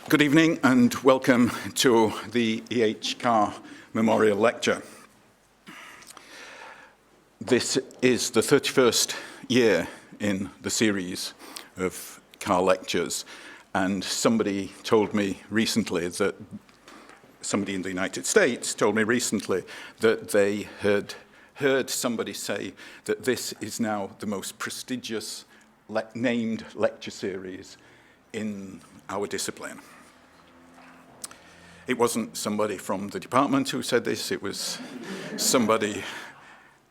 Good evening and welcome to the E.H. Carr Memorial Lecture. This is the 31st year in the series of Carr lectures, and somebody in the United States told me recently that they had heard somebody say that this is now the most prestigious named lecture series in our discipline. It wasn't somebody from the department who said this, it was somebody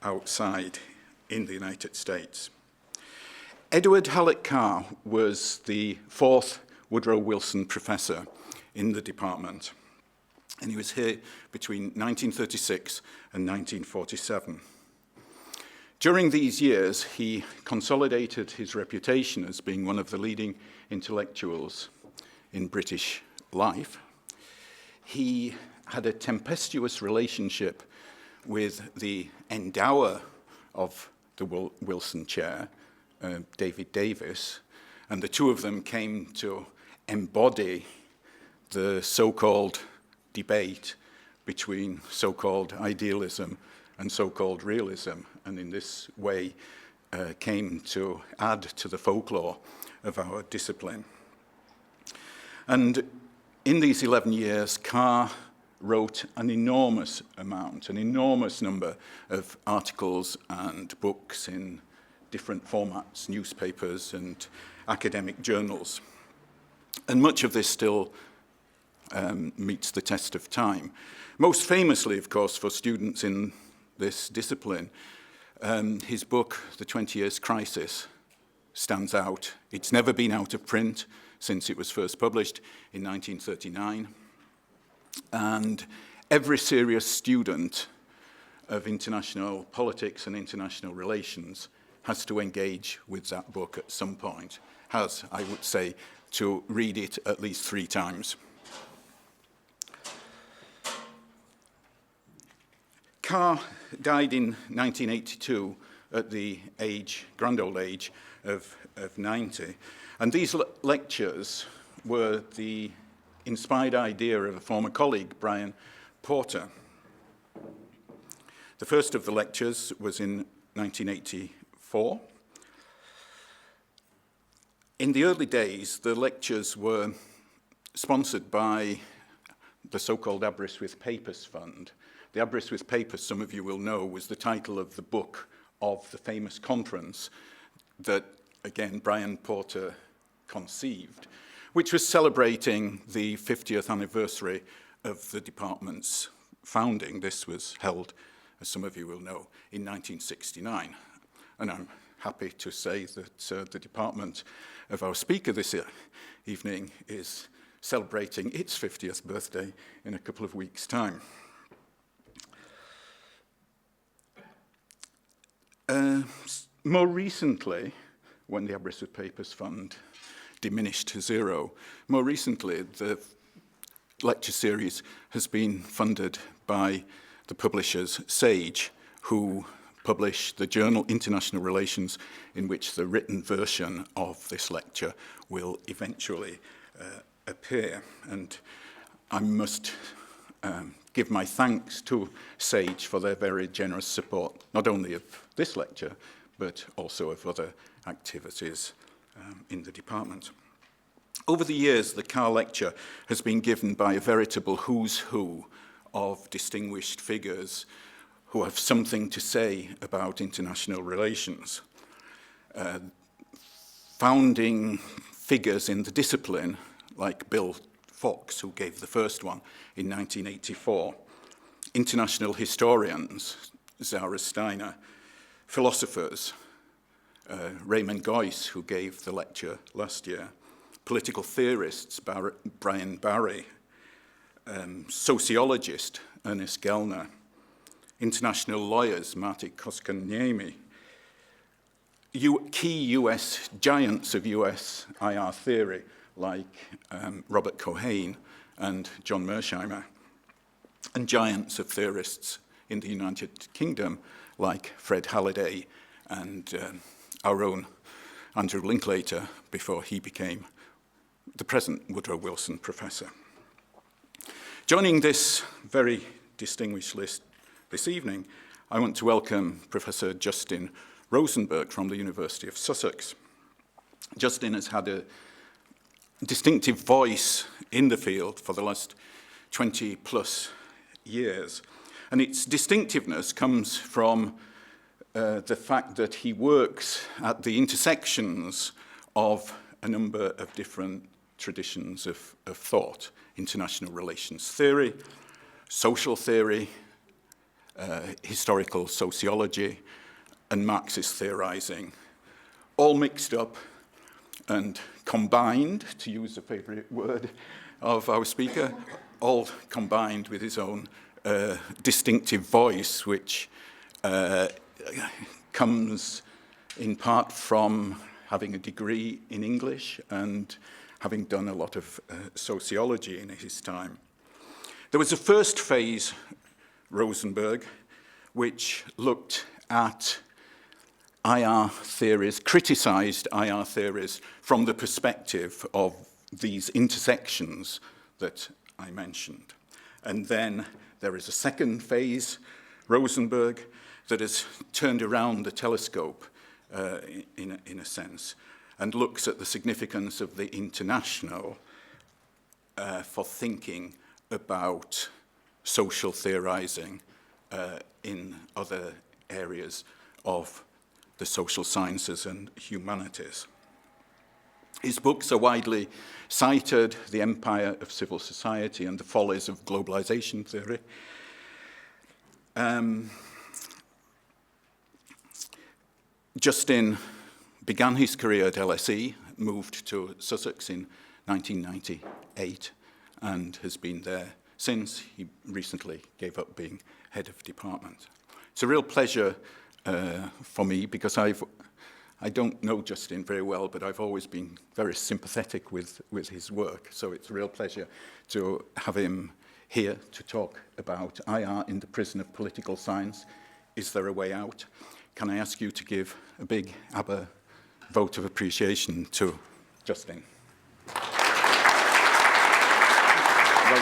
outside in the United States. Edward Hallett Carr was the fourth Woodrow Wilson professor in the department, and he was here between 1936 and 1947. During these years, he consolidated his reputation as being one of the leading intellectuals in British life. He had a tempestuous relationship with the endower of the Wilson Chair, David Davis, and the two of them came to embody the so-called debate between so-called idealism and so-called realism, and in this way came to add to the folklore of our discipline. And in these 11 years, Carr wrote an enormous number of articles and books in different formats, newspapers and academic journals. And much of this still meets the test of time. Most famously, of course, for students in this discipline, his book, The 20 Years Crisis, stands out. It's never been out of print since it was first published in 1939. And every serious student of international politics and international relations has to engage with that book at some point, has, I would say, to read it at least 3 times. Carr died in 1982 at the grand old age of 90. And these lectures were the inspired idea of a former colleague, Brian Porter. The first of the lectures was in 1984. In the early days, the lectures were sponsored by the so-called Aberystwyth Papers Fund. The Aberystwyth Papers, some of you will know, was the title of the book of the famous conference that, again, Brian Porter conceived, which was celebrating the 50th anniversary of the department's founding. This was held, as some of you will know, in 1969. And I'm happy to say that the department of our speaker this evening is celebrating its 50th birthday in a couple of weeks' time. More recently, when the Aberystwyth Papers Fund diminished to zero, more recently the lecture series has been funded by the publishers Sage, who publish the journal International Relations, in which the written version of this lecture will eventually appear. And I must give my thanks to Sage for their very generous support, not only of this lecture, but also of other activities in the department. Over the years, the Carr Lecture has been given by a veritable who's who of distinguished figures who have something to say about international relations. Founding figures in the discipline, like Bill Fox, who gave the first one in 1984, international historians, Zara Steiner, philosophers, Raymond Geuss, who gave the lecture last year, political theorists, Brian Barry, sociologist, Ernest Gellner, international lawyers, Marty Koskaniemi, key US giants of US IR theory, like Robert Cohane and John Mersheimer, and giants of theorists in the United Kingdom, like Fred Halliday and our own Andrew Linklater, before he became the present Woodrow Wilson Professor. Joining this very distinguished list this evening, I want to welcome Professor Justin Rosenberg from the University of Sussex. Justin has had a distinctive voice in the field for the last 20 plus years, and its distinctiveness comes from the fact that he works at the intersections of a number of different traditions of thought: international relations theory, social theory, historical sociology, and Marxist theorizing, all mixed up and combined, to use the favorite word of our speaker, all combined with his own distinctive voice, which comes in part from having a degree in English and having done a lot of sociology in his time. There was a first phase, Rosenberg, which looked at IR theories, criticized IR theories from the perspective of these intersections that I mentioned. And then there is a second phase, Rosenberg, that has turned around the telescope in a sense and looks at the significance of the international for thinking about social theorizing in other areas of the social sciences and humanities. His books are widely cited: The Empire of Civil Society and the Follies of Globalization Theory. Justin began his career at LSE, moved to Sussex in 1998, and has been there since. He recently gave up being head of department. It's a real pleasure for me, because I don't know Justin very well, but I've always been very sympathetic with his work. So it's a real pleasure to have him here to talk about IR in the prison of political science. Is there a way out? Can I ask you to give a big ABBA vote of appreciation to Justin? Well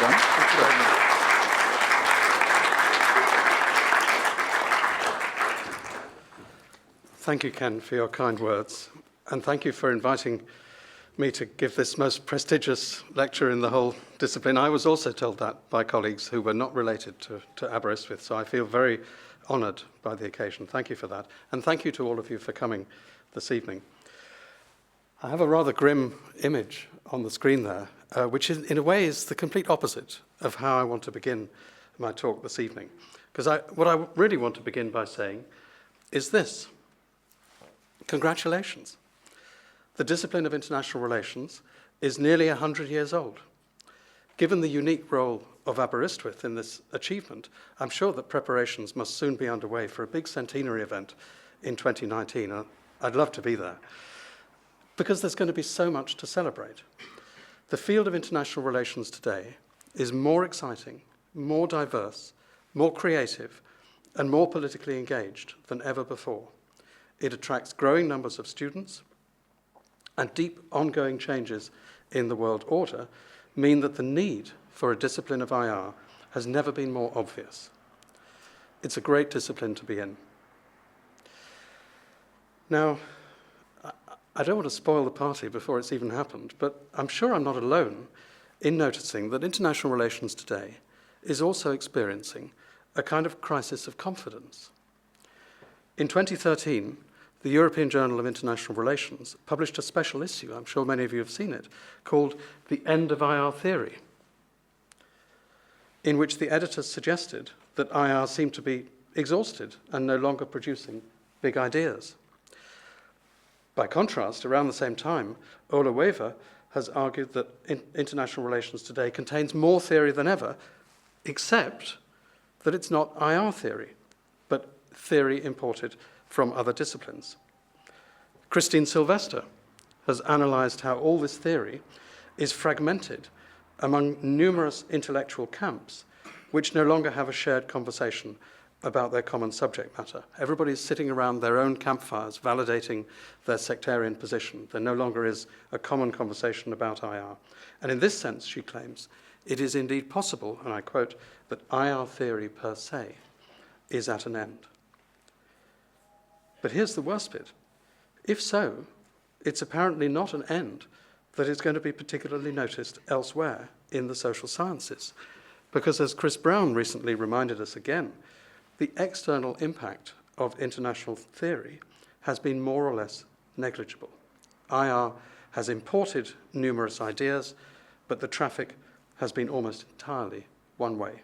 done. Thank you very much. Thank you, Ken, for your kind words, and thank you for inviting me to give this most prestigious lecture in the whole discipline. I was also told that by colleagues who were not related to Aberystwyth, so I feel very honoured by the occasion. Thank you for that, and thank you to all of you for coming this evening. I have a rather grim image on the screen there, which in a way is the complete opposite of how I want to begin my talk this evening. Because what I really want to begin by saying is this: congratulations. The discipline of international relations is nearly 100 years old. Given the unique role of Aberystwyth in this achievement, I'm sure that preparations must soon be underway for a big centenary event in 2019. I'd love to be there, because there's going to be so much to celebrate. The field of international relations today is more exciting, more diverse, more creative, and more politically engaged than ever before. It attracts growing numbers of students, and deep ongoing changes in the world order mean that the need for a discipline of IR has never been more obvious. It's a great discipline to be in. Now, I don't want to spoil the party before it's even happened, but I'm sure I'm not alone in noticing that international relations today is also experiencing a kind of crisis of confidence. In 2013, the European Journal of International Relations published a special issue, I'm sure many of you have seen it, called The End of IR Theory, in which the editors suggested that IR seemed to be exhausted and no longer producing big ideas. By contrast, around the same time, Ola Weaver has argued that international relations today contains more theory than ever, except that it's not IR theory, but theory imported from other disciplines. Christine Sylvester has analysed how all this theory is fragmented among numerous intellectual camps which no longer have a shared conversation about their common subject matter. Everybody's sitting around their own campfires, validating their sectarian position. There no longer is a common conversation about IR. And in this sense, she claims, it is indeed possible, and I quote, that IR theory per se is at an end. But here's the worst bit. If so, it's apparently not an end that is going to be particularly noticed elsewhere in the social sciences. Because as Chris Brown recently reminded us again, the external impact of international theory has been more or less negligible. IR has imported numerous ideas, but the traffic has been almost entirely one way.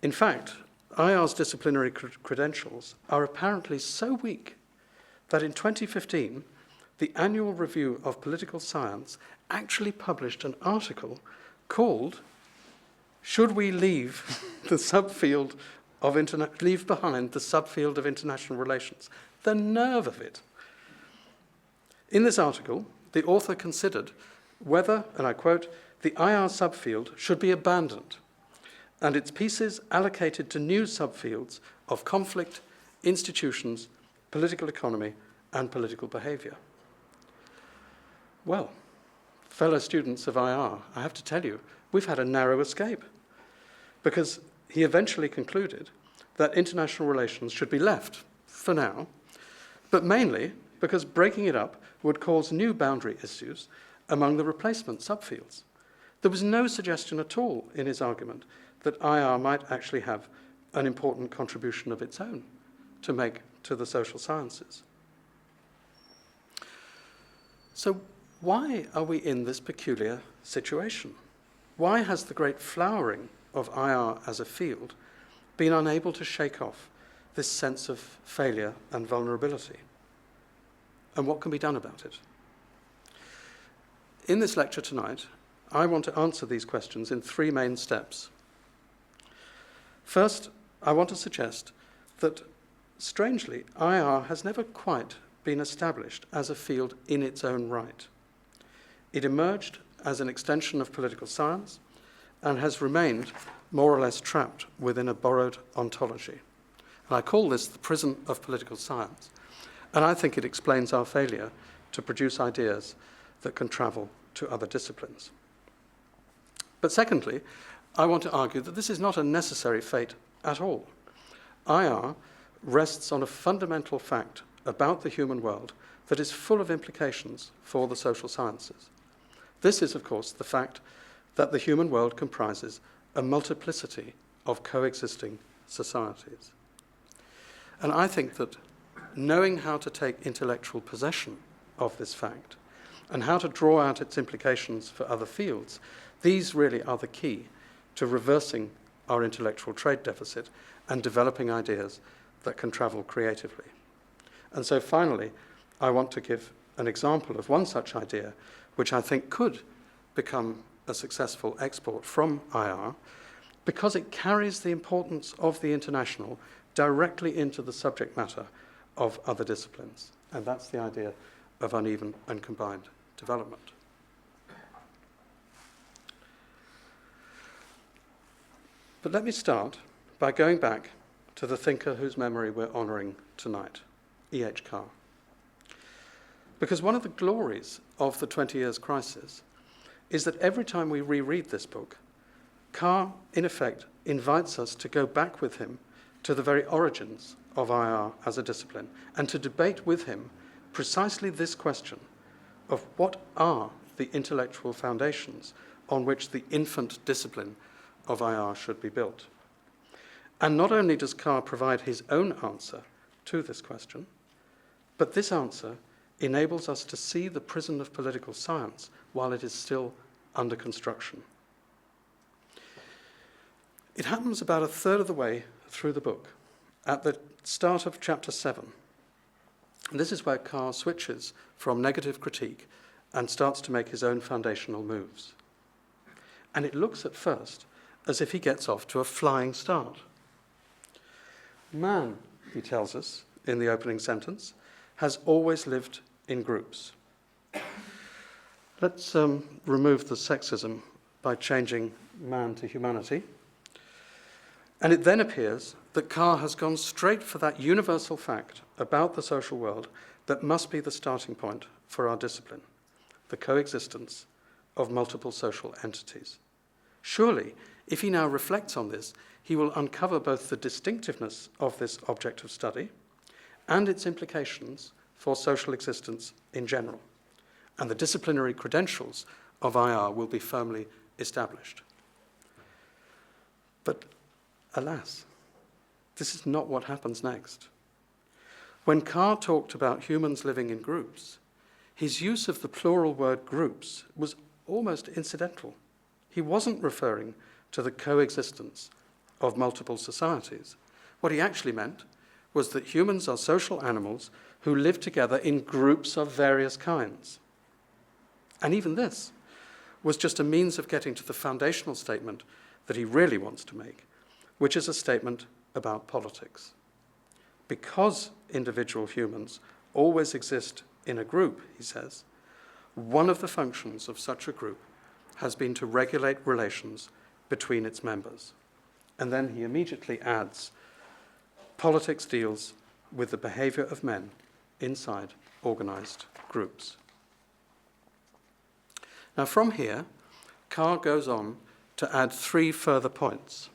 In fact, IR's disciplinary credentials are apparently so weak that in 2015, the Annual Review of Political Science actually published an article called "Should We Leave the Subfield of Leave Behind the Subfield of International Relations?" The nerve of it. In this article, the author considered whether, and I quote, "the IR subfield should be abandoned and its pieces allocated to new subfields of conflict, institutions, political economy, and political behaviour." Well, fellow students of IR, I have to tell you, we've had a narrow escape, because he eventually concluded that international relations should be left, for now, but mainly because breaking it up would cause new boundary issues among the replacement subfields. There was no suggestion at all in his argument that IR might actually have an important contribution of its own to make to the social sciences. So why are we in this peculiar situation? Why has the great flowering of IR as a field been unable to shake off this sense of failure and vulnerability? And what can be done about it? In this lecture tonight, I want to answer these questions in three main steps. First, I want to suggest that, strangely, IR has never quite been established as a field in its own right. It emerged as an extension of political science and has remained more or less trapped within a borrowed ontology. And I call this the prison of political science. And I think it explains our failure to produce ideas that can travel to other disciplines. But secondly, I want to argue that this is not a necessary fate at all. IR rests on a fundamental fact about the human world that is full of implications for the social sciences. This is, of course, the fact that the human world comprises a multiplicity of coexisting societies. And I think that knowing how to take intellectual possession of this fact and how to draw out its implications for other fields, these really are the key to reversing our intellectual trade deficit and developing ideas that can travel creatively. And so finally, I want to give an example of one such idea which I think could become a successful export from IR because it carries the importance of the international directly into the subject matter of other disciplines. And that's the idea of uneven and combined development. But let me start by going back to the thinker whose memory we're honouring tonight, E.H. Carr. Because one of the glories of the 20 Years' Crisis is that every time we reread this book, Carr, in effect, invites us to go back with him to the very origins of IR as a discipline and to debate with him precisely this question of what are the intellectual foundations on which the infant discipline of IR should be built. And not only does Carr provide his own answer to this question, but this answer enables us to see the prison of political science while it is still under construction. It happens about a third of the way through the book, at the start of chapter 7. And this is where Carr switches from negative critique and starts to make his own foundational moves. And it looks at first as if he gets off to a flying start. Man, he tells us in the opening sentence, has always lived in groups. Let's remove the sexism by changing man to humanity. And it then appears that Carr has gone straight for that universal fact about the social world that must be the starting point for our discipline, the coexistence of multiple social entities. Surely, if he now reflects on this, he will uncover both the distinctiveness of this object of study and its implications for social existence in general, and the disciplinary credentials of IR will be firmly established. But alas, this is not what happens next. When Carr talked about humans living in groups, his use of the plural word groups was almost incidental. He wasn't referring to the coexistence of multiple societies. What he actually meant was that humans are social animals who live together in groups of various kinds. And even this was just a means of getting to the foundational statement that he really wants to make, which is a statement about politics. Because individual humans always exist in a group, he says, one of the functions of such a group has been to regulate relations between its members. And then he immediately adds, politics deals with the behavior of men inside organized groups. Now from here, Carr goes on to add 3 further points.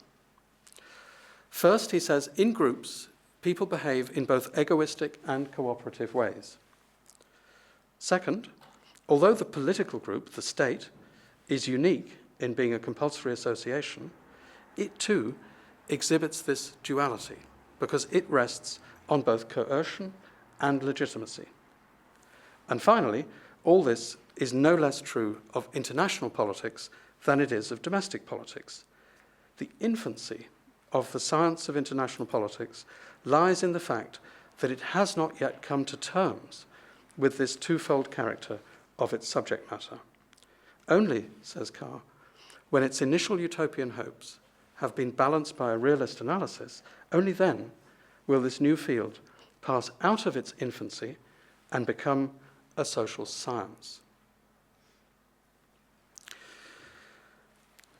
First, he says, in groups, people behave in both egoistic and cooperative ways. Second, although the political group, the state, is unique in being a compulsory association, it too exhibits this duality because it rests on both coercion and legitimacy. And finally, all this is no less true of international politics than it is of domestic politics. The infancy of the science of international politics lies in the fact that it has not yet come to terms with this twofold character of its subject matter. Only, says Carr, when its initial utopian hopes have been balanced by a realist analysis, only then will this new field pass out of its infancy and become a social science.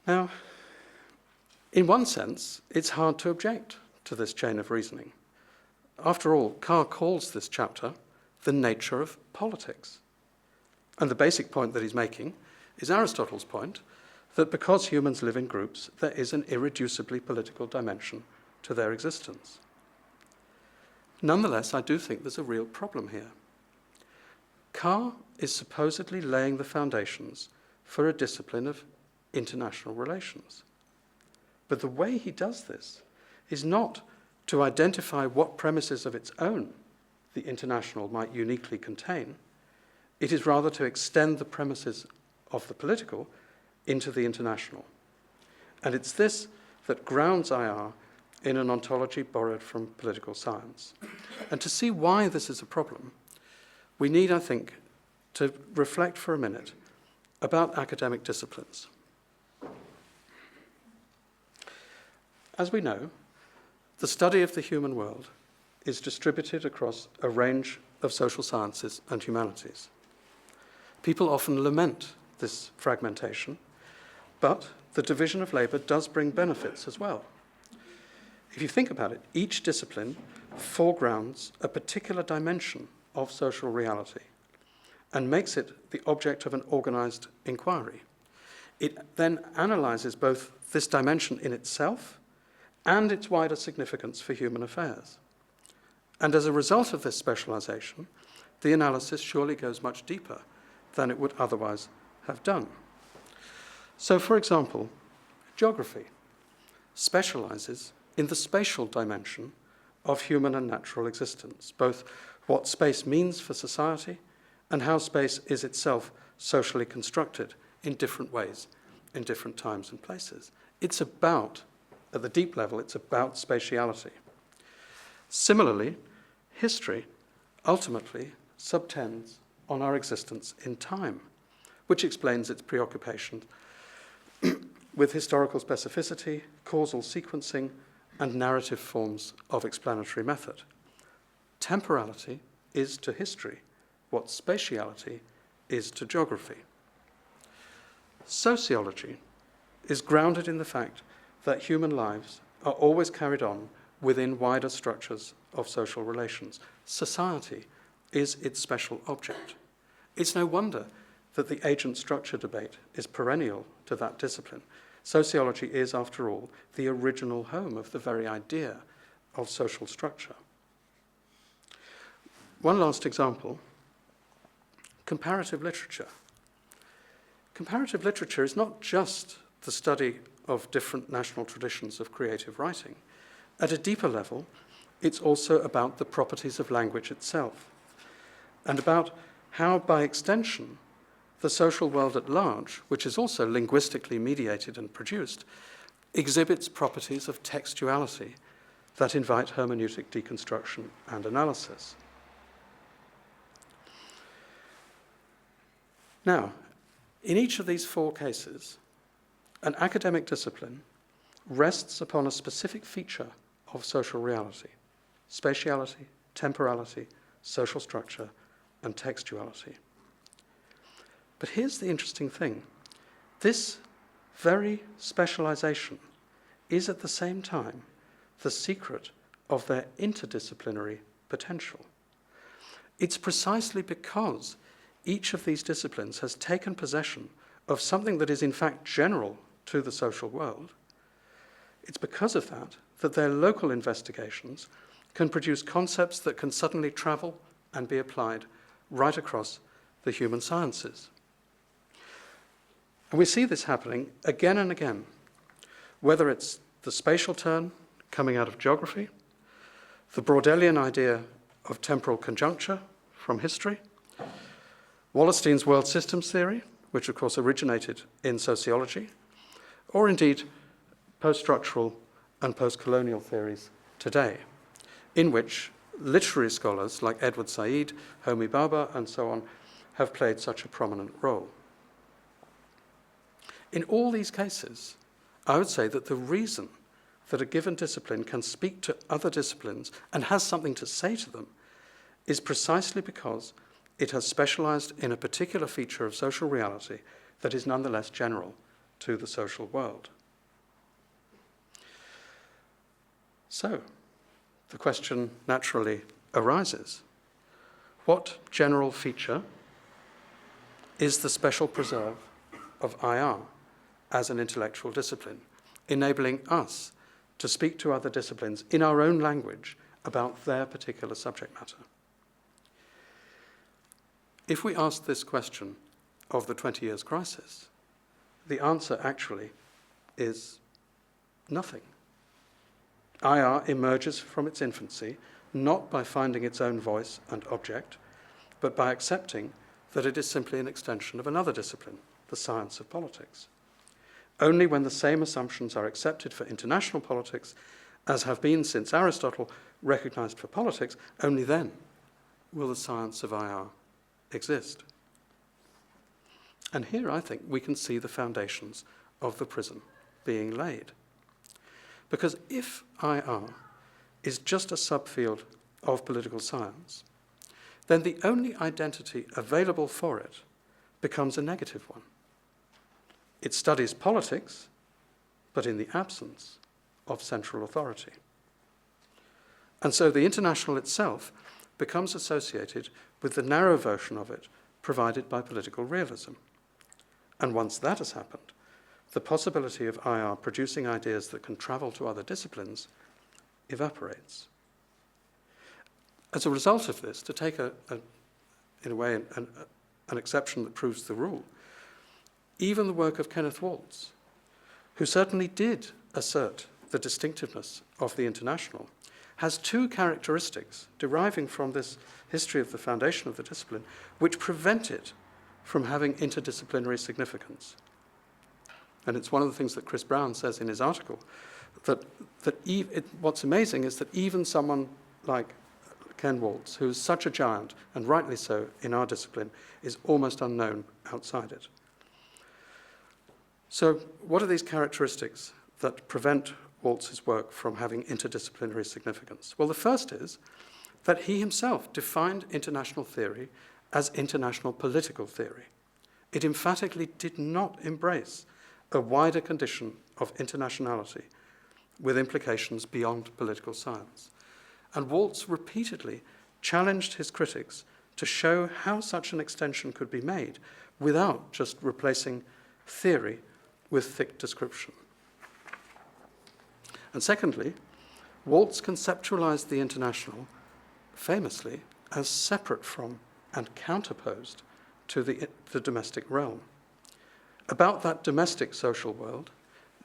Now, in one sense, it's hard to object to this chain of reasoning. After all, Carr calls this chapter the nature of politics. And the basic point that he's making is Aristotle's point that because humans live in groups, there is an irreducibly political dimension to their existence. Nonetheless, I do think there's a real problem here. Carr is supposedly laying the foundations for a discipline of international relations. But the way he does this is not to identify what premises of its own the international might uniquely contain. It is rather to extend the premises of the political into the international. And it's this that grounds IR in an ontology borrowed from political science. And to see why this is a problem, we need, I think, to reflect for a minute about academic disciplines. As we know, the study of the human world is distributed across a range of social sciences and humanities. People often lament this fragmentation, but the division of labor does bring benefits as well. If you think about it, each discipline foregrounds a particular dimension of social reality and makes it the object of an organized inquiry. It then analyzes both this dimension in itself and its wider significance for human affairs. And as a result of this specialization, the analysis surely goes much deeper than it would otherwise have done. So, for example, geography specializes in the spatial dimension of human and natural existence, both what space means for society and how space is itself socially constructed in different ways, in different times and places. It's about, at the deep level, it's about spatiality. Similarly, history ultimately subtends on our existence in time, which explains its preoccupation with historical specificity, causal sequencing, and narrative forms of explanatory method. Temporality is to history what spatiality is to geography. Sociology is grounded in the fact that human lives are always carried on within wider structures of social relations. Society is its special object. It's no wonder that the agent-structure debate is perennial to that discipline. Sociology is, after all, the original home of the very idea of social structure. One last example, comparative literature. Comparative literature is not just the study of different national traditions of creative writing. At a deeper level, it's also about the properties of language itself, and about how, by extension, the social world at large, which is also linguistically mediated and produced, exhibits properties of textuality that invite hermeneutic deconstruction and analysis. Now, in each of these four cases, an academic discipline rests upon a specific feature of social reality: spatiality, temporality, social structure, and textuality. But here's the interesting thing. This very specialization is at the same time the secret of their interdisciplinary potential. It's precisely because each of these disciplines has taken possession of something that is in fact general to the social world. It's because of that that their local investigations can produce concepts that can suddenly travel and be applied right across the human sciences. And we see this happening again and again, whether it's the spatial turn coming out of geography, the Braudelian idea of temporal conjuncture from history, Wallerstein's world systems theory, which of course originated in sociology, or indeed post-structural and post-colonial theories today, in which literary scholars like Edward Said, Homi Bhabha, and so on have played such a prominent role. In all these cases, I would say that the reason that a given discipline can speak to other disciplines and has something to say to them is precisely because it has specialized in a particular feature of social reality that is nonetheless general to the social world. So, the question naturally arises: what general feature is the special preserve of IR as an intellectual discipline, enabling us to speak to other disciplines in our own language about their particular subject matter? If we ask this question of the 20 Years' Crisis, the answer actually is nothing. IR emerges from its infancy not by finding its own voice and object, but by accepting that it is simply an extension of another discipline, the science of politics. Only when the same assumptions are accepted for international politics as have been since Aristotle recognized for politics, only then will the science of IR exist. And here I think we can see the foundations of the prism being laid. Because if IR is just a subfield of political science, then the only identity available for it becomes a negative one. It studies politics, but in the absence of central authority. And so the international itself becomes associated with the narrow version of it provided by political realism. And once that has happened, the possibility of IR producing ideas that can travel to other disciplines evaporates. As a result of this, to take in a way, an exception that proves the rule, even the work of Kenneth Waltz, who certainly did assert the distinctiveness of the international, has two characteristics deriving from this history of the foundation of the discipline which prevent it from having interdisciplinary significance. And it's one of the things that Chris Brown says in his article, what's amazing is that even someone like Ken Waltz, who is such a giant, and rightly so in our discipline, is almost unknown outside it. So what are these characteristics that prevent Waltz's work from having interdisciplinary significance? Well, the first is that he himself defined international theory as international political theory. It emphatically did not embrace a wider condition of internationality with implications beyond political science. And Waltz repeatedly challenged his critics to show how such an extension could be made without just replacing theory with thick description. And secondly, Waltz conceptualized the international famously as separate from and counterposed to the domestic realm. About that domestic social world,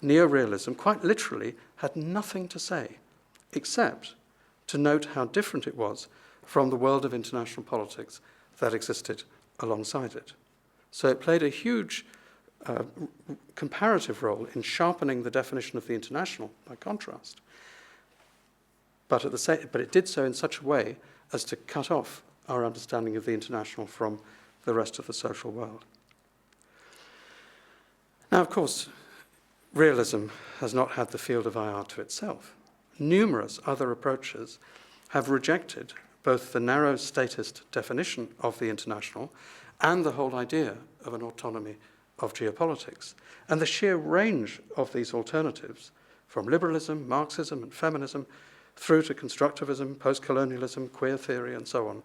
neorealism quite literally had nothing to say, except to note how different it was from the world of international politics that existed alongside it. So it played a huge comparative role in sharpening the definition of the international by contrast. But it did so in such a way as to cut off our understanding of the international from the rest of the social world. Now, of course, realism has not had the field of IR to itself. Numerous other approaches have rejected both the narrow statist definition of the international and the whole idea of an autonomy of geopolitics. And the sheer range of these alternatives, from liberalism, Marxism, and feminism, through to constructivism, post-colonialism, queer theory, and so on,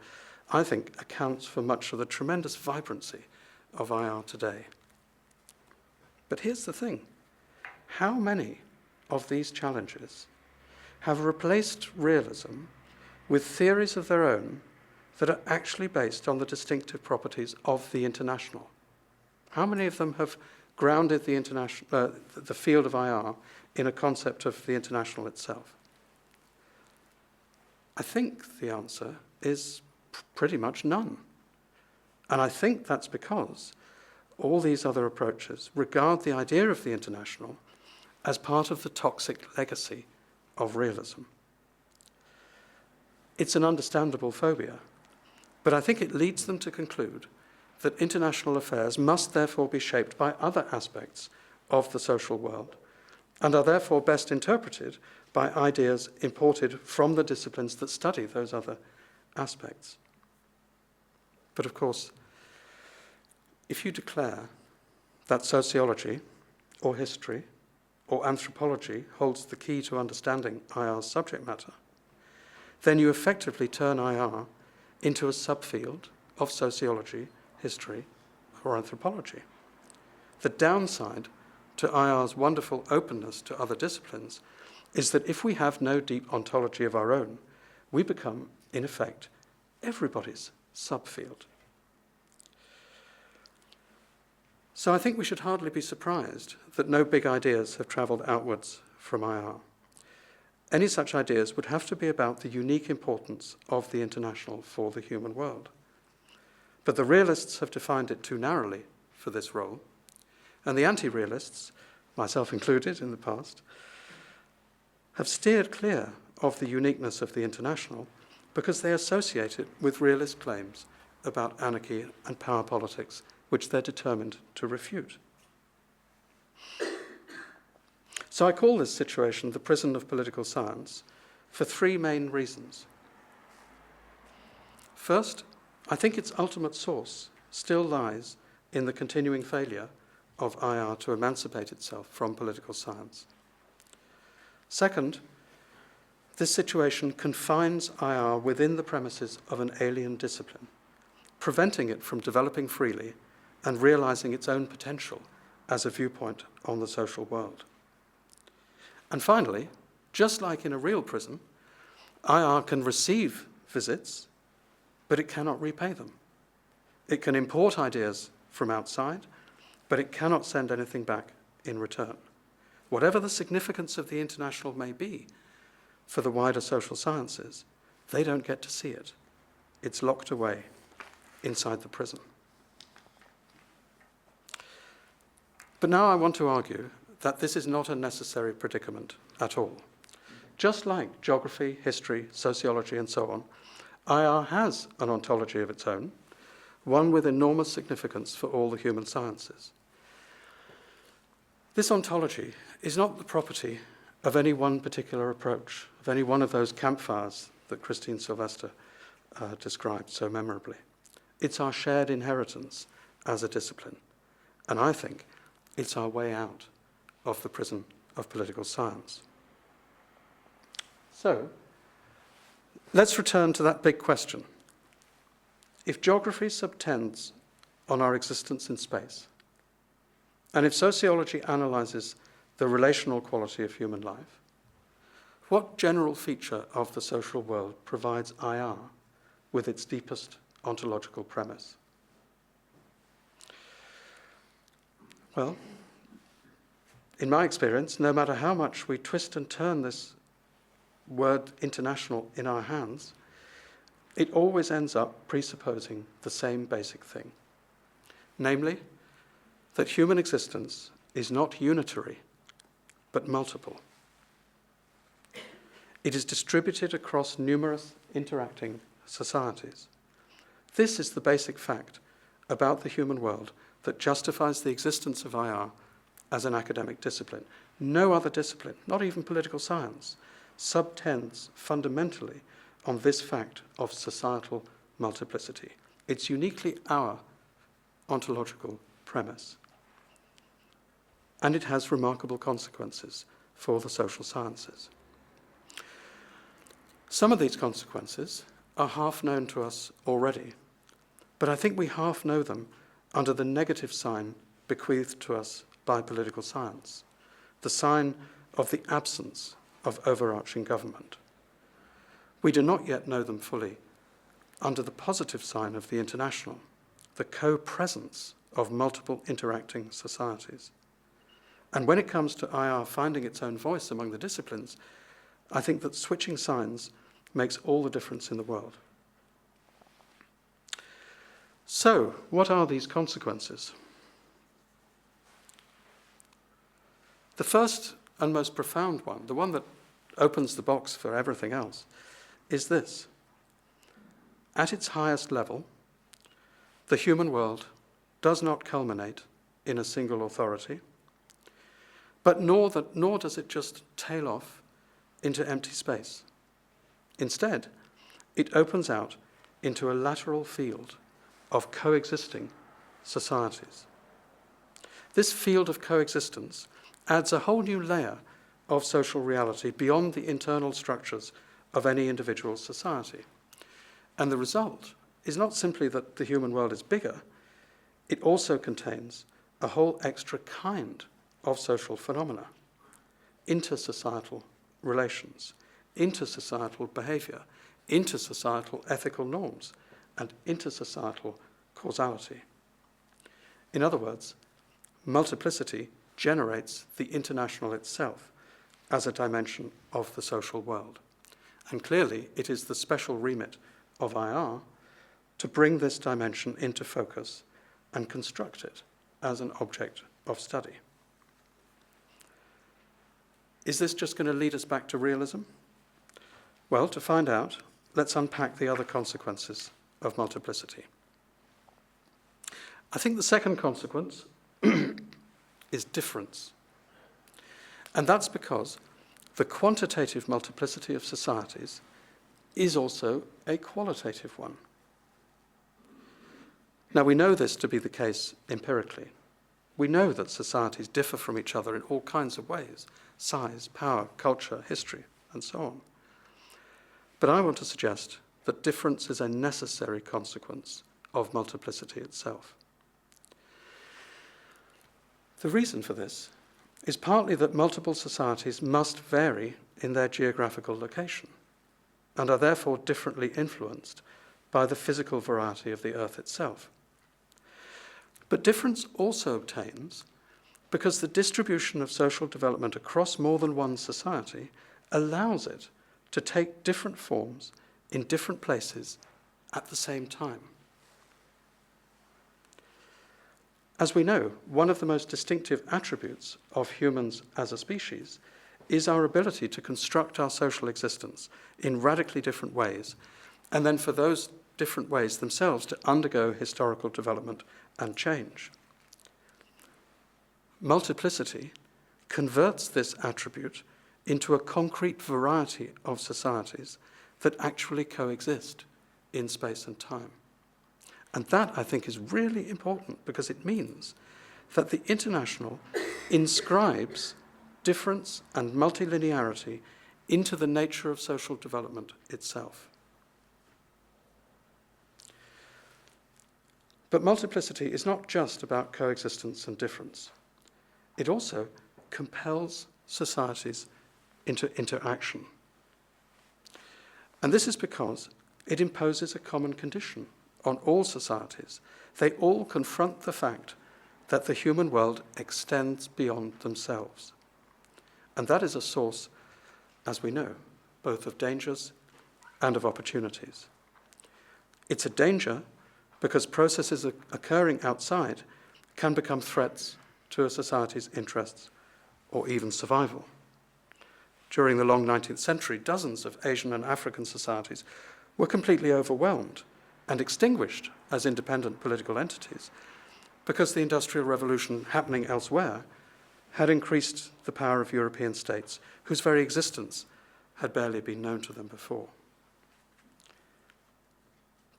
I think accounts for much of the tremendous vibrancy of IR today. But here's the thing. How many of these challenges have replaced realism with theories of their own that are actually based on the distinctive properties of the international? How many of them have grounded the field of IR in a concept of the international itself? I think the answer is pretty much none. And I think that's because all these other approaches regard the idea of the international as part of the toxic legacy of realism. It's an understandable phobia, but I think it leads them to conclude that international affairs must therefore be shaped by other aspects of the social world and are therefore best interpreted by ideas imported from the disciplines that study those other aspects. But of course, if you declare that sociology or history or anthropology holds the key to understanding IR's subject matter, then you effectively turn IR into a subfield of sociology, history, or anthropology. The downside to IR's wonderful openness to other disciplines is that if we have no deep ontology of our own, we become, in effect, everybody's subfield. So I think we should hardly be surprised that no big ideas have travelled outwards from IR. Any such ideas would have to be about the unique importance of the international for the human world. But the realists have defined it too narrowly for this role, and the anti-realists, myself included in the past, have steered clear of the uniqueness of the international because they associate it with realist claims about anarchy and power politics, which they're determined to refute. So I call this situation the prison of political science for three main reasons. First, I think its ultimate source still lies in the continuing failure of IR to emancipate itself from political science. Second, this situation confines IR within the premises of an alien discipline, preventing it from developing freely and realizing its own potential as a viewpoint on the social world. And finally, just like in a real prison, IR can receive visits, but it cannot repay them. It can import ideas from outside, but it cannot send anything back in return. Whatever the significance of the international may be for the wider social sciences, they don't get to see it. It's locked away inside the prison. But now I want to argue that this is not a necessary predicament at all. Just like geography, history, sociology, and so on, IR has an ontology of its own, one with enormous significance for all the human sciences. This ontology is not the property of any one particular approach, of any one of those campfires that Christine Sylvester described so memorably. It's our shared inheritance as a discipline, and I think it's our way out of the prison of political science. So, let's return to that big question. If geography subtends on our existence in space, and if sociology analyzes the relational quality of human life, what general feature of the social world provides IR with its deepest ontological premise? Well, in my experience, no matter how much we twist and turn this word international in our hands, it always ends up presupposing the same basic thing, namely, that human existence is not unitary, but multiple. It is distributed across numerous interacting societies. This is the basic fact about the human world that justifies the existence of IR as an academic discipline. No other discipline, not even political science, subtends fundamentally on this fact of societal multiplicity. It's uniquely our ontological premise. And it has remarkable consequences for the social sciences. Some of these consequences are half known to us already, but I think we half know them under the negative sign bequeathed to us by political science, the sign of the absence of overarching government. We do not yet know them fully under the positive sign of the international, the co-presence of multiple interacting societies. And when it comes to IR finding its own voice among the disciplines, I think that switching signs makes all the difference in the world. So, what are these consequences? The first and most profound one, the one that opens the box for everything else, is this. At its highest level, the human world does not culminate in a single authority, but nor does it just tail off into empty space. Instead, it opens out into a lateral field of coexisting societies. This field of coexistence adds a whole new layer of social reality beyond the internal structures of any individual society. And the result is not simply that the human world is bigger, it also contains a whole extra kind of social phenomena, intersocietal relations, intersocietal behavior, intersocietal ethical norms, and intersocietal causality. In other words, multiplicity generates the international itself as a dimension of the social world. And clearly, it is the special remit of IR to bring this dimension into focus and construct it as an object of study. Is this just going to lead us back to realism? Well, to find out, let's unpack the other consequences of multiplicity. I think the second consequence is difference. And that's because the quantitative multiplicity of societies is also a qualitative one. Now, we know this to be the case empirically. We know that societies differ from each other in all kinds of ways: size, power, culture, history, and so on. But I want to suggest that difference is a necessary consequence of multiplicity itself. The reason for this is partly that multiple societies must vary in their geographical location and are therefore differently influenced by the physical variety of the Earth itself. But difference also obtains because the distribution of social development across more than one society allows it to take different forms in different places at the same time. As we know, one of the most distinctive attributes of humans as a species is our ability to construct our social existence in radically different ways, and then for those different ways themselves to undergo historical development and change. Multiplicity converts this attribute into a concrete variety of societies that actually coexist in space and time. And that, I think, is really important because it means that the international inscribes difference and multilinearity into the nature of social development itself. But multiplicity is not just about coexistence and difference. It also compels societies into interaction. And this is because it imposes a common condition on all societies. They all confront the fact that the human world extends beyond themselves. And that is a source, as we know, both of dangers and of opportunities. It's a danger because processes occurring outside can become threats to a society's interests or even survival. During the long 19th century, dozens of Asian and African societies were completely overwhelmed and extinguished as independent political entities because the Industrial Revolution happening elsewhere had increased the power of European states whose very existence had barely been known to them before.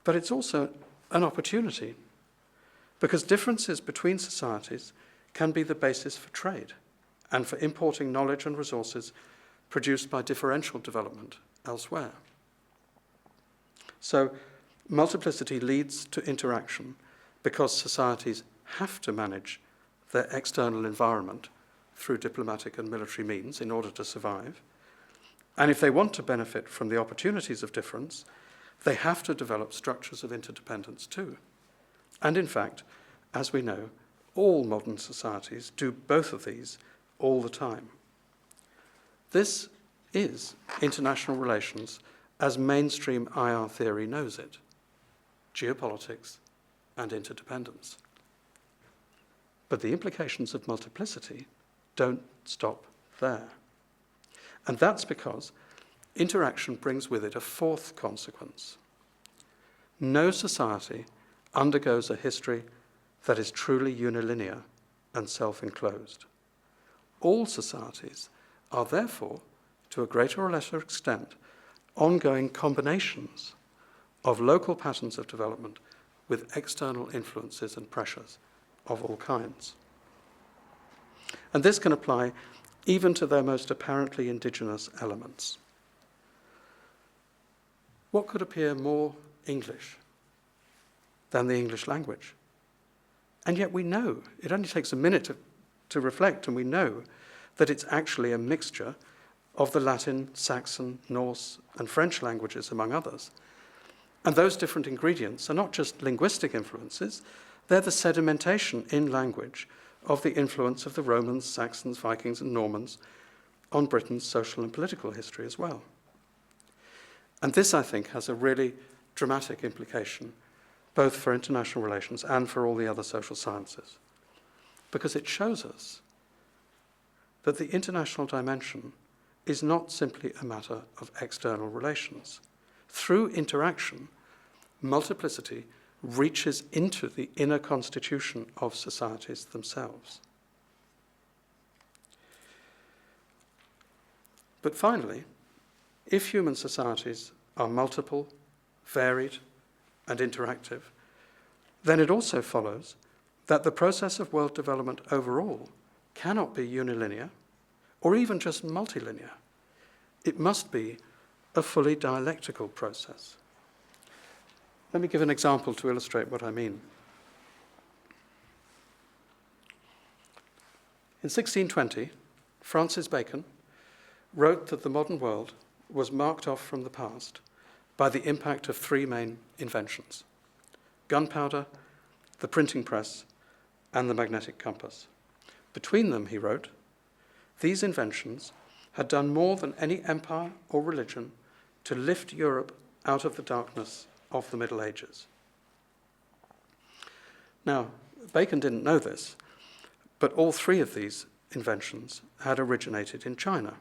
But it's also an opportunity because differences between societies can be the basis for trade and for importing knowledge and resources produced by differential development elsewhere. So multiplicity leads to interaction because societies have to manage their external environment through diplomatic and military means in order to survive. And if they want to benefit from the opportunities of difference, they have to develop structures of interdependence too. And in fact, as we know, all modern societies do both of these all the time. This is international relations as mainstream IR theory knows it: geopolitics and interdependence. But the implications of multiplicity don't stop there. And that's because interaction brings with it a fourth consequence. No society undergoes a history that is truly unilinear and self-enclosed. All societies are therefore, to a greater or lesser extent, ongoing combinations of local patterns of development with external influences and pressures of all kinds. And this can apply even to their most apparently indigenous elements. What could appear more English than the English language? And yet we know, it only takes a minute to reflect, and we know that it's actually a mixture of the Latin, Saxon, Norse, and French languages, among others. And those different ingredients are not just linguistic influences, they're the sedimentation in language of the influence of the Romans, Saxons, Vikings, and Normans on Britain's social and political history as well. And this, I think, has a really dramatic implication, both for international relations and for all the other social sciences, because it shows us that the international dimension is not simply a matter of external relations. Through interaction, multiplicity reaches into the inner constitution of societies themselves. But finally, if human societies are multiple, varied, and interactive, then it also follows that the process of world development overall cannot be unilinear or even just multilinear. It must be a fully dialectical process. Let me give an example to illustrate what I mean. In 1620, Francis Bacon wrote that the modern world was marked off from the past by the impact of three main inventions: gunpowder, the printing press, and the magnetic compass. Between them, he wrote, these inventions had done more than any empire or religion to lift Europe out of the darkness of the Middle Ages. Now, Bacon didn't know this, but all three of these inventions had originated in China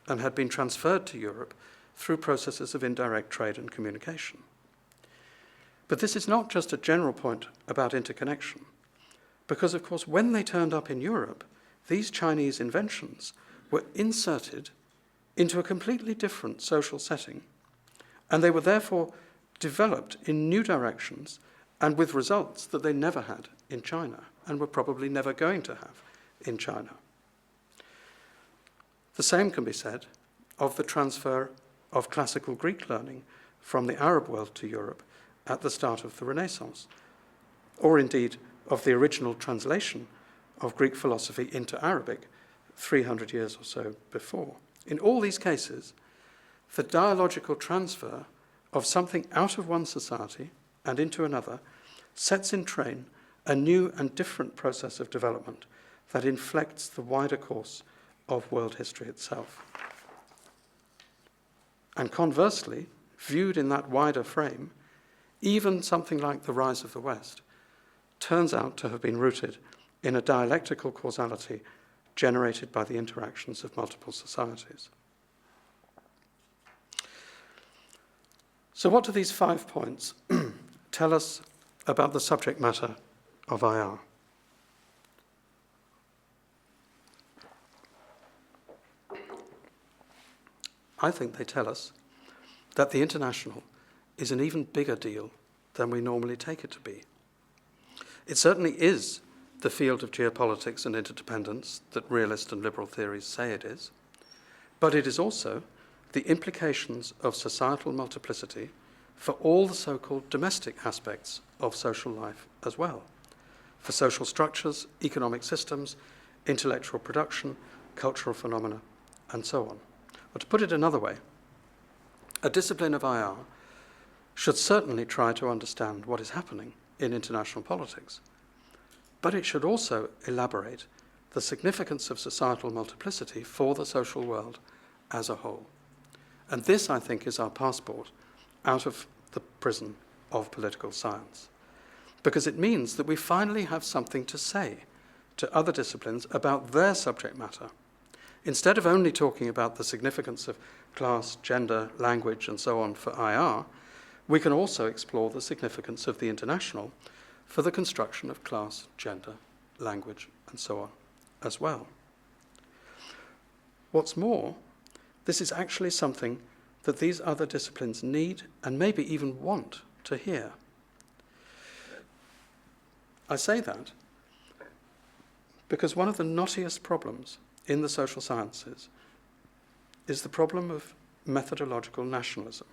and had been transferred to Europe through processes of indirect trade and communication. But this is not just a general point about interconnection, because, of course, when they turned up in Europe, these Chinese inventions were inserted into a completely different social setting, and they were therefore developed in new directions and with results that they never had in China and were probably never going to have in China. The same can be said of the transfer of classical Greek learning from the Arab world to Europe at the start of the Renaissance, or indeed of the original translation of Greek philosophy into Arabic 300 years or so before. In all these cases, the dialogical transfer of something out of one society and into another sets in train a new and different process of development that inflects the wider course of world history itself. And conversely, viewed in that wider frame, even something like the rise of the West turns out to have been rooted in a dialectical causality generated by the interactions of multiple societies. So what do these 5 points tell us about the subject matter of IR? I think they tell us that the international is an even bigger deal than we normally take it to be. It certainly is the field of geopolitics and interdependence that realist and liberal theories say it is, but it is also the implications of societal multiplicity for all the so-called domestic aspects of social life as well, for social structures, economic systems, intellectual production, cultural phenomena, and so on. Or to put it another way, a discipline of IR should certainly try to understand what is happening in international politics, but it should also elaborate the significance of societal multiplicity for the social world as a whole. And this, I think, is our passport out of the prison of political science, because it means that we finally have something to say to other disciplines about their subject matter. Instead of only talking about the significance of class, gender, language, and so on for IR, we can also explore the significance of the international for the construction of class, gender, language, and so on as well. What's more, this is actually something that these other disciplines need and maybe even want to hear. I say that because one of the knottiest problems in the social sciences is the problem of methodological nationalism.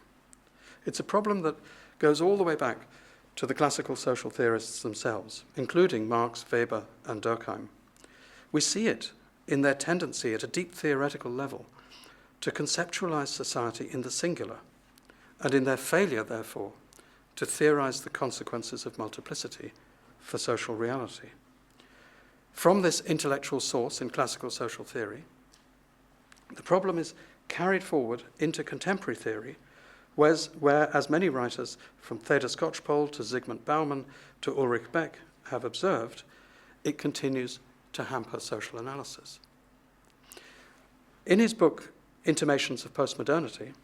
It's a problem that goes all the way back to the classical social theorists themselves, including Marx, Weber, and Durkheim. We see it in their tendency at a deep theoretical level to conceptualize society in the singular, and in their failure, therefore, to theorize the consequences of multiplicity for social reality. From this intellectual source in classical social theory, the problem is carried forward into contemporary theory, where, as many writers from Theda Skocpol to Zygmunt Bauman to Ulrich Beck have observed, it continues to hamper social analysis. In his book, Intimations of Postmodernity,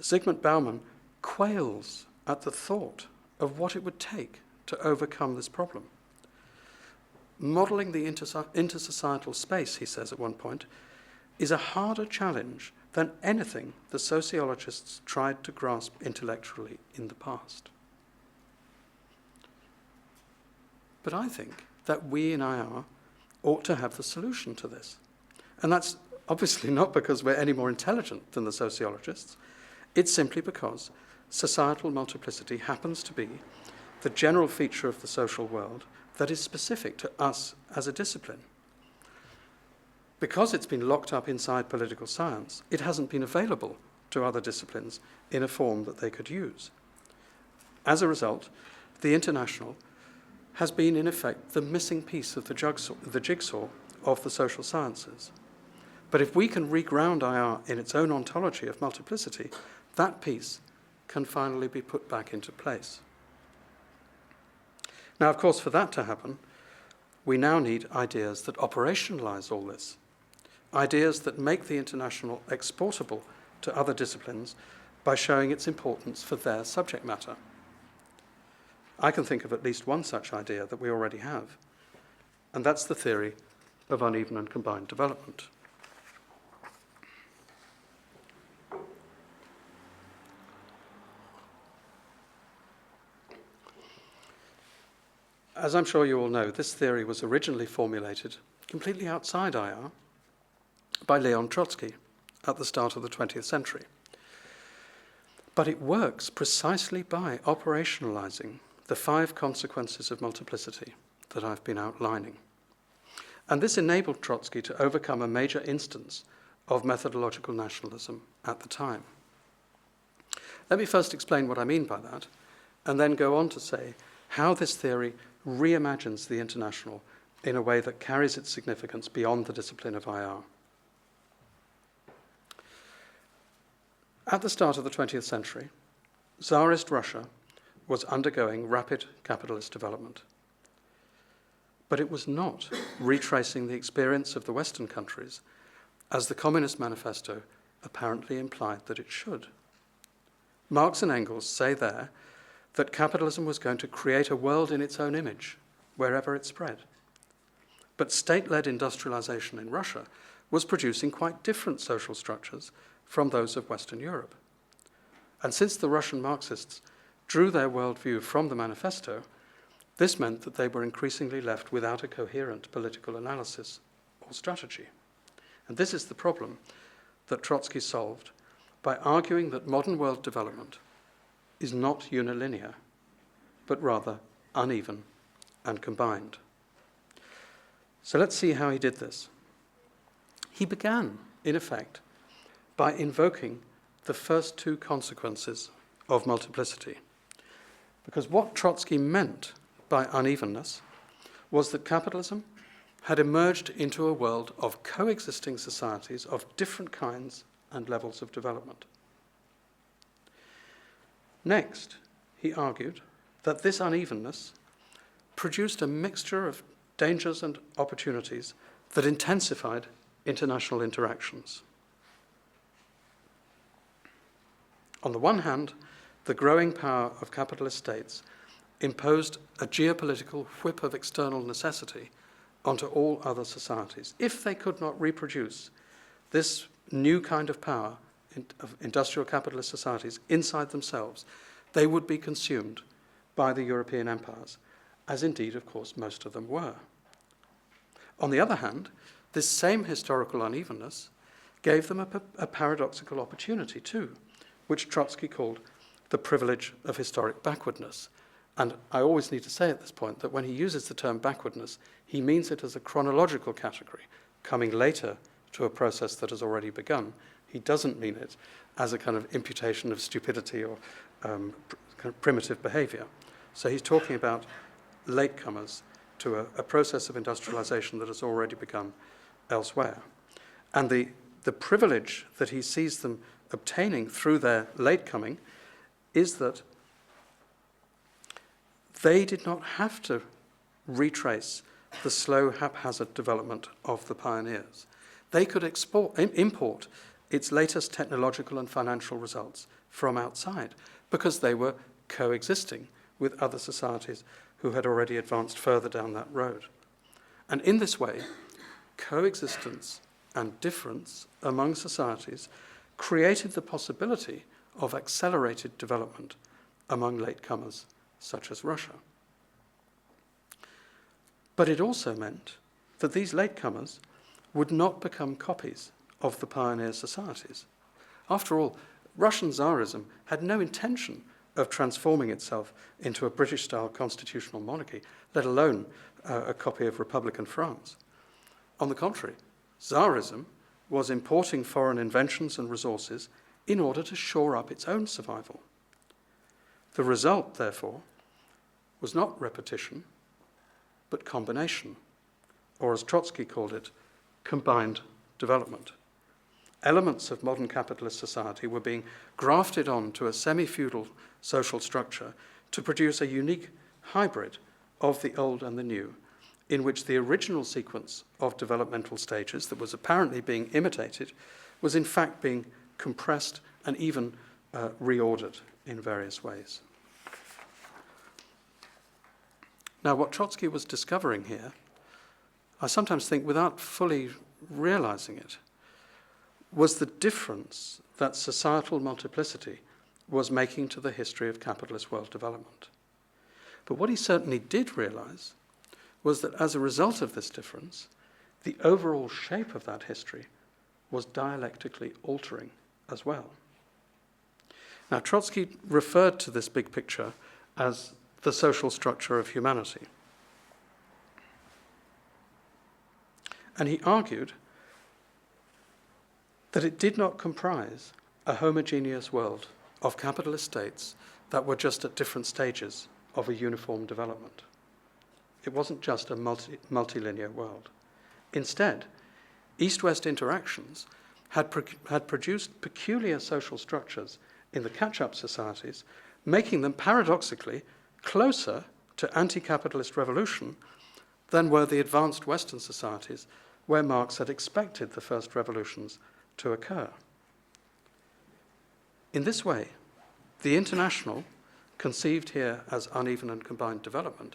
Zygmunt Bauman quails at the thought of what it would take to overcome this problem. Modeling the intersocietal space, he says at one point, is a harder challenge than anything the sociologists tried to grasp intellectually in the past. But I think that we in IR ought to have the solution to this. And that's obviously not because we're any more intelligent than the sociologists. It's simply because societal multiplicity happens to be the general feature of the social world that is specific to us as a discipline. Because it's been locked up inside political science, it hasn't been available to other disciplines in a form that they could use. As a result, the international has been, in effect, the missing piece of the jigsaw of the social sciences. But if we can reground IR in its own ontology of multiplicity, that piece can finally be put back into place. Now, of course, for that to happen, we now need ideas that operationalize all this, ideas that make the international exportable to other disciplines by showing its importance for their subject matter. I can think of at least one such idea that we already have, and that's the theory of uneven and combined development. As I'm sure you all know, this theory was originally formulated completely outside IR by Leon Trotsky, at the start of the 20th century. But it works precisely by operationalizing the 5 consequences of multiplicity that I've been outlining. And this enabled Trotsky to overcome a major instance of methodological nationalism at the time. Let me first explain what I mean by that, and then go on to say how this theory reimagines the international in a way that carries its significance beyond the discipline of IR. At the start of the 20th century, Tsarist Russia was undergoing rapid capitalist development. But it was not retracing the experience of the Western countries as the Communist Manifesto apparently implied that it should. Marx and Engels say there that capitalism was going to create a world in its own image, wherever it spread. But state-led industrialization in Russia was producing quite different social structures from those of Western Europe. And since the Russian Marxists drew their worldview from the manifesto, this meant that they were increasingly left without a coherent political analysis or strategy. And this is the problem that Trotsky solved by arguing that modern world development is not unilinear, but rather uneven and combined. So let's see how he did this. He began, in effect, by invoking the first 2 consequences of multiplicity. Because what Trotsky meant by unevenness was that capitalism had emerged into a world of coexisting societies of different kinds and levels of development. Next, he argued that this unevenness produced a mixture of dangers and opportunities that intensified international interactions. On the one hand, the growing power of capitalist states imposed a geopolitical whip of external necessity onto all other societies. If they could not reproduce this new kind of power of industrial capitalist societies inside themselves, they would be consumed by the European empires, as indeed, of course, most of them were. On the other hand, this same historical unevenness gave them a paradoxical opportunity too, which Trotsky called the privilege of historic backwardness. And I always need to say at this point that when he uses the term backwardness, he means it as a chronological category, coming later to a process that has already begun. He doesn't mean it as a kind of imputation of stupidity or kind of primitive behavior. So he's talking about latecomers to a process of industrialization that has already begun elsewhere. And the privilege that he sees them obtaining through their latecoming is that they did not have to retrace the slow, haphazard development of the pioneers. They could import its latest technological and financial results from outside because they were coexisting with other societies who had already advanced further down that road. And in this way, coexistence and difference among societies created the possibility of accelerated development among latecomers such as Russia. But it also meant that these latecomers would not become copies of the pioneer societies. After all, Russian Tsarism had no intention of transforming itself into a British-style constitutional monarchy, let alone a copy of Republican France. On the contrary, Tsarism was importing foreign inventions and resources in order to shore up its own survival. The result, therefore, was not repetition, but combination, or as Trotsky called it, combined development. Elements of modern capitalist society were being grafted onto a semi-feudal social structure to produce a unique hybrid of the old and the new, in which the original sequence of developmental stages that was apparently being imitated was in fact being compressed and even reordered in various ways. Now, what Trotsky was discovering here, I sometimes think without fully realizing it, was the difference that societal multiplicity was making to the history of capitalist world development. But what he certainly did realize was that as a result of this difference, the overall shape of that history was dialectically altering as well. Now, Trotsky referred to this big picture as the social structure of humanity. And he argued that it did not comprise a homogeneous world of capitalist states that were just at different stages of a uniform development. It wasn't just a multilinear world. Instead, East-West interactions had produced peculiar social structures in the catch-up societies, making them paradoxically closer to anti-capitalist revolution than were the advanced Western societies where Marx had expected the first revolutions to occur. In this way, the International, conceived here as uneven and combined development,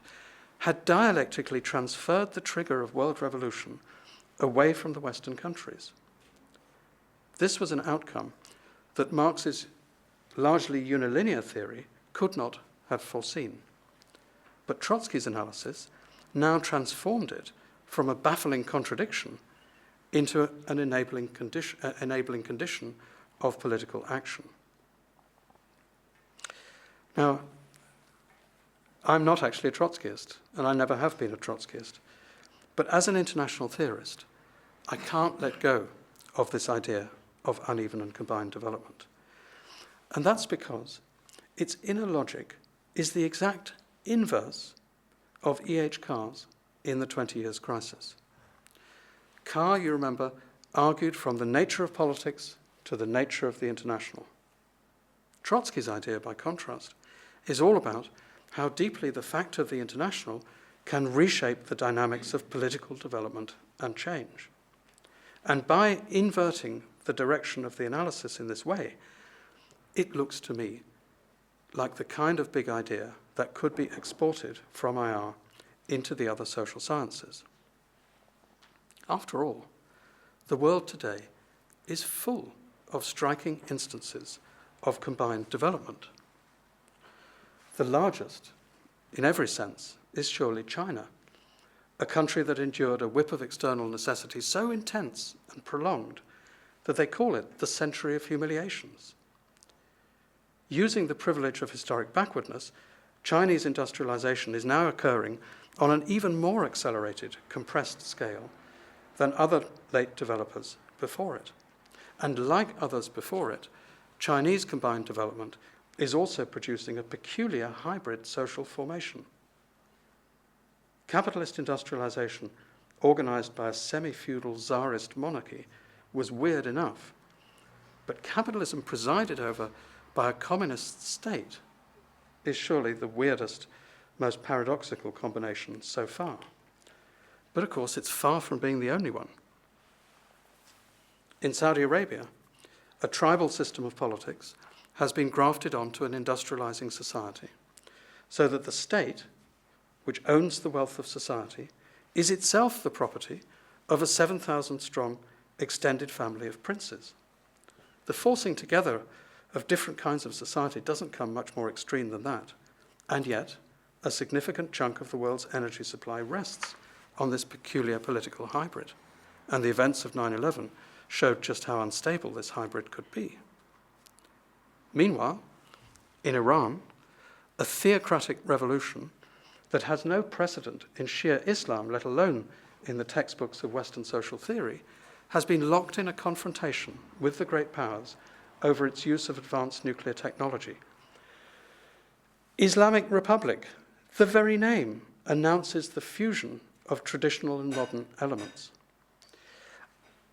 had dialectically transferred the trigger of world revolution away from the Western countries. This was an outcome that Marx's largely unilinear theory could not have foreseen. But Trotsky's analysis now transformed it from a baffling contradiction into an enabling condition of political action. Now, I'm not actually a Trotskyist, and I never have been a Trotskyist. But as an international theorist, I can't let go of this idea of uneven and combined development. And that's because its inner logic is the exact inverse of E.H. Carr's in the 20 Years' Crisis. Carr, you remember, argued from the nature of politics to the nature of the international. Trotsky's idea, by contrast, is all about how deeply the fact of the international can reshape the dynamics of political development and change. And by inverting the direction of the analysis in this way, it looks to me like the kind of big idea that could be exported from IR into the other social sciences. After all, the world today is full of striking instances of combined development. The largest, in every sense, is surely China, a country that endured a whip of external necessity so intense and prolonged that they call it the century of humiliations. Using the privilege of historic backwardness, Chinese industrialization is now occurring on an even more accelerated, compressed scale than other late developers before it. And like others before it, Chinese combined development is also producing a peculiar hybrid social formation. Capitalist industrialization, organized by a semi-feudal czarist monarchy, was weird enough. But capitalism presided over by a communist state is surely the weirdest, most paradoxical combination so far. But of course, it's far from being the only one. In Saudi Arabia, a tribal system of politics has been grafted onto an industrializing society, so that the state, which owns the wealth of society, is itself the property of a 7,000-strong extended family of princes. The forcing together of different kinds of society doesn't come much more extreme than that, and yet a significant chunk of the world's energy supply rests on this peculiar political hybrid, and the events of 9/11 showed just how unstable this hybrid could be. Meanwhile, in Iran, a theocratic revolution that has no precedent in Shia Islam, let alone in the textbooks of Western social theory, has been locked in a confrontation with the great powers over its use of advanced nuclear technology. Islamic Republic, the very name, announces the fusion of traditional and modern elements.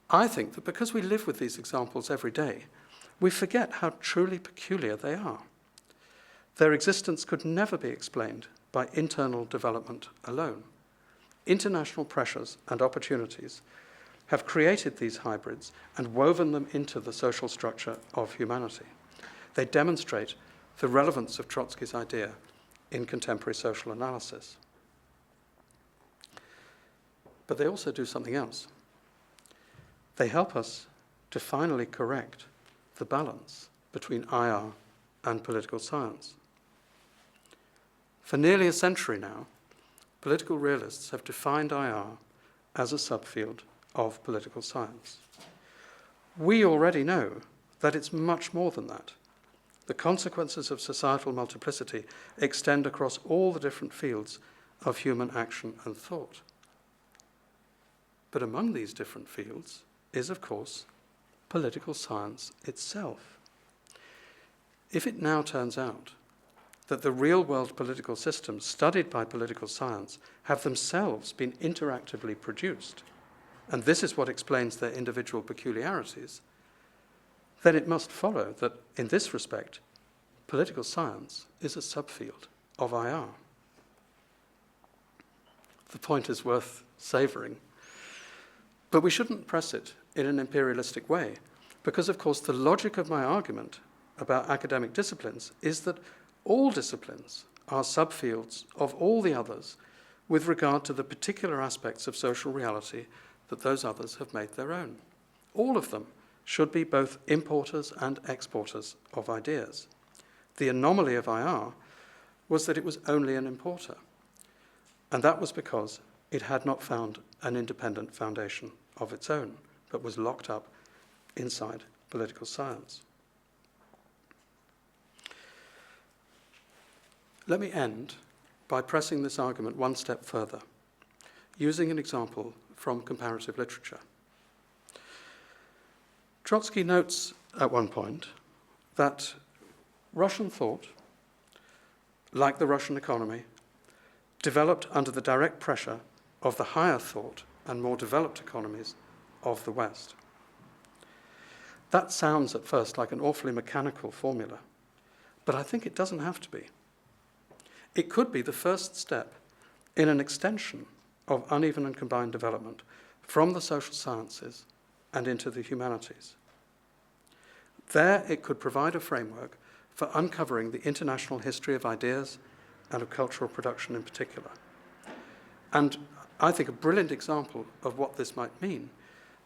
I think that because we live with these examples every day, we forget how truly peculiar they are. Their existence could never be explained by internal development alone. International pressures and opportunities have created these hybrids and woven them into the social structure of humanity. They demonstrate the relevance of Trotsky's idea in contemporary social analysis. But they also do something else. They help us to finally correct the balance between IR and political science. For nearly a century now, political realists have defined IR as a subfield of political science. We already know that it's much more than that. The consequences of societal multiplicity extend across all the different fields of human action and thought. But among these different fields is, of course, political science itself. If it now turns out that the real-world political systems studied by political science have themselves been interactively produced, and this is what explains their individual peculiarities, then it must follow that, in this respect, political science is a subfield of IR. The point is worth savouring, but we shouldn't press it in an imperialistic way, because, of course, the logic of my argument about academic disciplines is that all disciplines are subfields of all the others with regard to the particular aspects of social reality that those others have made their own. All of them should be both importers and exporters of ideas. The anomaly of IR was that it was only an importer, and that was because it had not found an independent foundation of its own, but was locked up inside political science. Let me end by pressing this argument one step further, using an example from comparative literature. Trotsky notes at one point that Russian thought, like the Russian economy, developed under the direct pressure of the higher thought and more developed economies of the West. That sounds at first like an awfully mechanical formula, but I think it doesn't have to be. It could be the first step in an extension of uneven and combined development from the social sciences and into the humanities. There, it could provide a framework for uncovering the international history of ideas and of cultural production in particular. And I think a brilliant example of what this might mean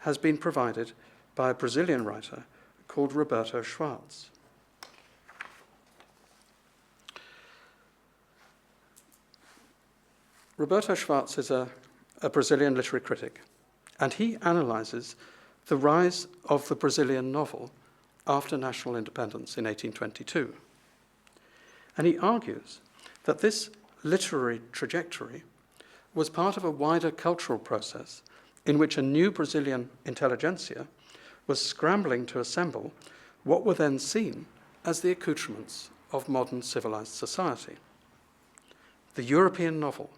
has been provided by a Brazilian writer called Roberto Schwartz. Roberto Schwartz is a Brazilian literary critic, and he analyzes the rise of the Brazilian novel after national independence in 1822. And he argues that this literary trajectory was part of a wider cultural process in which a new Brazilian intelligentsia was scrambling to assemble what were then seen as the accoutrements of modern civilized society. The European novel,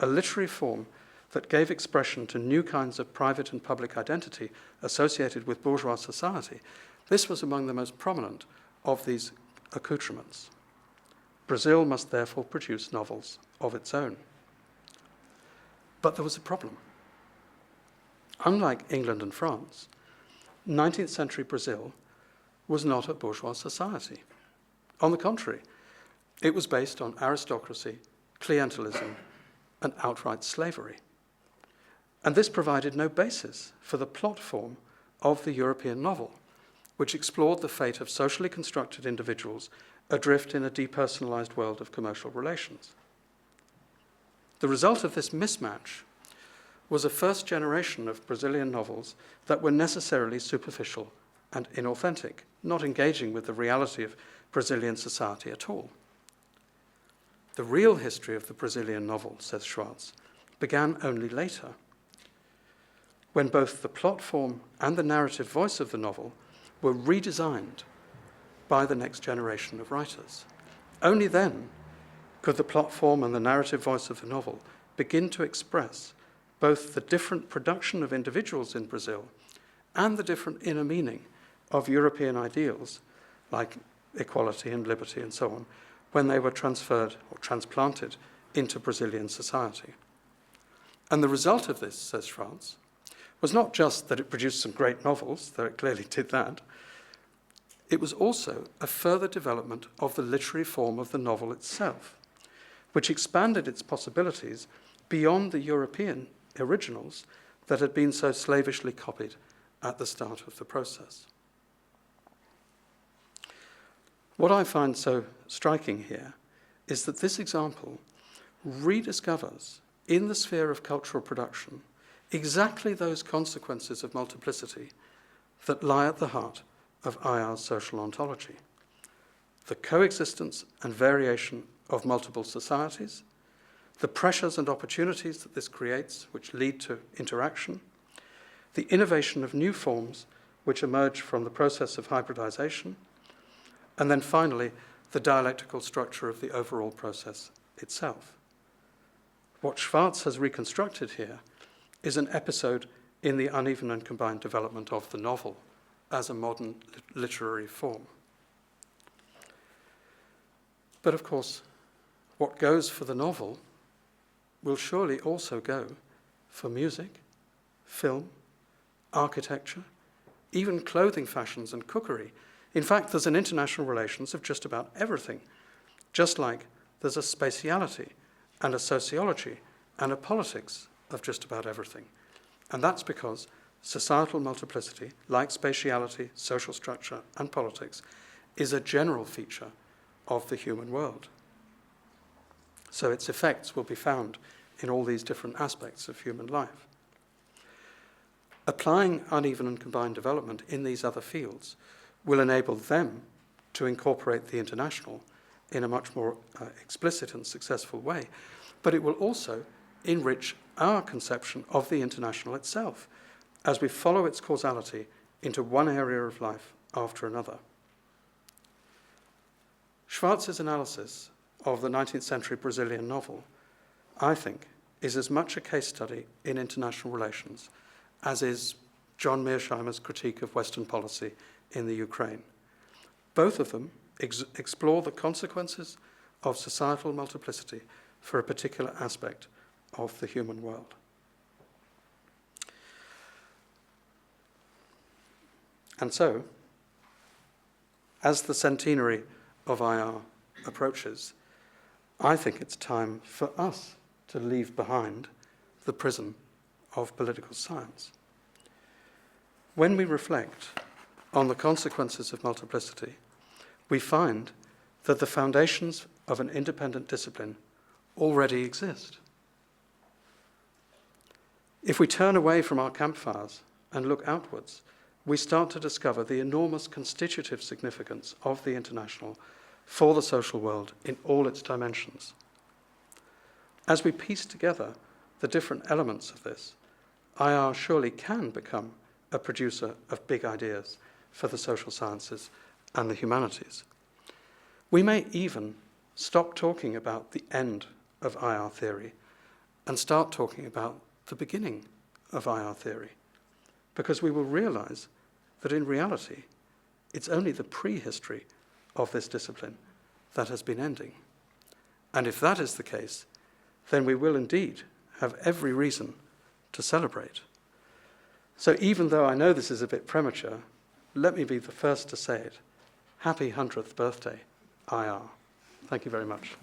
a literary form that gave expression to new kinds of private and public identity associated with bourgeois society, this was among the most prominent of these accoutrements. Brazil must therefore produce novels of its own. But there was a problem. Unlike England and France, 19th century Brazil was not a bourgeois society. On the contrary, it was based on aristocracy, clientelism, and outright slavery. And this provided no basis for the plot form of the European novel, which explored the fate of socially constructed individuals adrift in a depersonalized world of commercial relations. The result of this mismatch was a first generation of Brazilian novels that were necessarily superficial and inauthentic, not engaging with the reality of Brazilian society at all. The real history of the Brazilian novel, says Schwartz, began only later, when both the plot form and the narrative voice of the novel were redesigned by the next generation of writers. Only then could the plot form and the narrative voice of the novel begin to express both the different production of individuals in Brazil and the different inner meaning of European ideals, like equality and liberty and so on, when they were transferred or transplanted into Brazilian society. And the result of this, says Schwartz, was not just that it produced some great novels, though it clearly did that. It was also a further development of the literary form of the novel itself, which expanded its possibilities beyond the European originals that had been so slavishly copied at the start of the process. What I find so striking here is that this example rediscovers in the sphere of cultural production exactly those consequences of multiplicity that lie at the heart of IR's social ontology: the coexistence and variation of multiple societies, the pressures and opportunities that this creates, which lead to interaction, the innovation of new forms which emerge from the process of hybridization, and then finally, the dialectical structure of the overall process itself. What Schwartz has reconstructed here is an episode in the uneven and combined development of the novel as a modern literary form. But of course, what goes for the novel will surely also go for music, film, architecture, even clothing fashions and cookery. In fact, there's an international relations of just about everything, just like there's a spatiality and a sociology and a politics of just about everything. And that's because societal multiplicity, like spatiality, social structure, and politics, is a general feature of the human world. So its effects will be found in all these different aspects of human life. Applying uneven and combined development in these other fields will enable them to incorporate the international in a much more explicit and successful way, but it will also enrich our conception of the international itself as we follow its causality into one area of life after another. Schwartz's analysis of the 19th century Brazilian novel, I think, is as much a case study in international relations as is John Mearsheimer's critique of Western policy in the Ukraine. Both of them explore the consequences of societal multiplicity for a particular aspect of the human world. And so, as the centenary of IR approaches, I think it's time for us to leave behind the prison of political science. When we reflect on the consequences of multiplicity, we find that the foundations of an independent discipline already exist. If we turn away from our campfires and look outwards, we start to discover the enormous constitutive significance of the international for the social world in all its dimensions. As we piece together the different elements of this, IR surely can become a producer of big ideas for the social sciences and the humanities. We may even stop talking about the end of IR theory and start talking about the beginning of IR theory, because we will realize that in reality, it's only the prehistory of this discipline that has been ending. And if that is the case, then we will indeed have every reason to celebrate. So even though I know this is a bit premature, let me be the first to say it. Happy 100th birthday, IR. Thank you very much.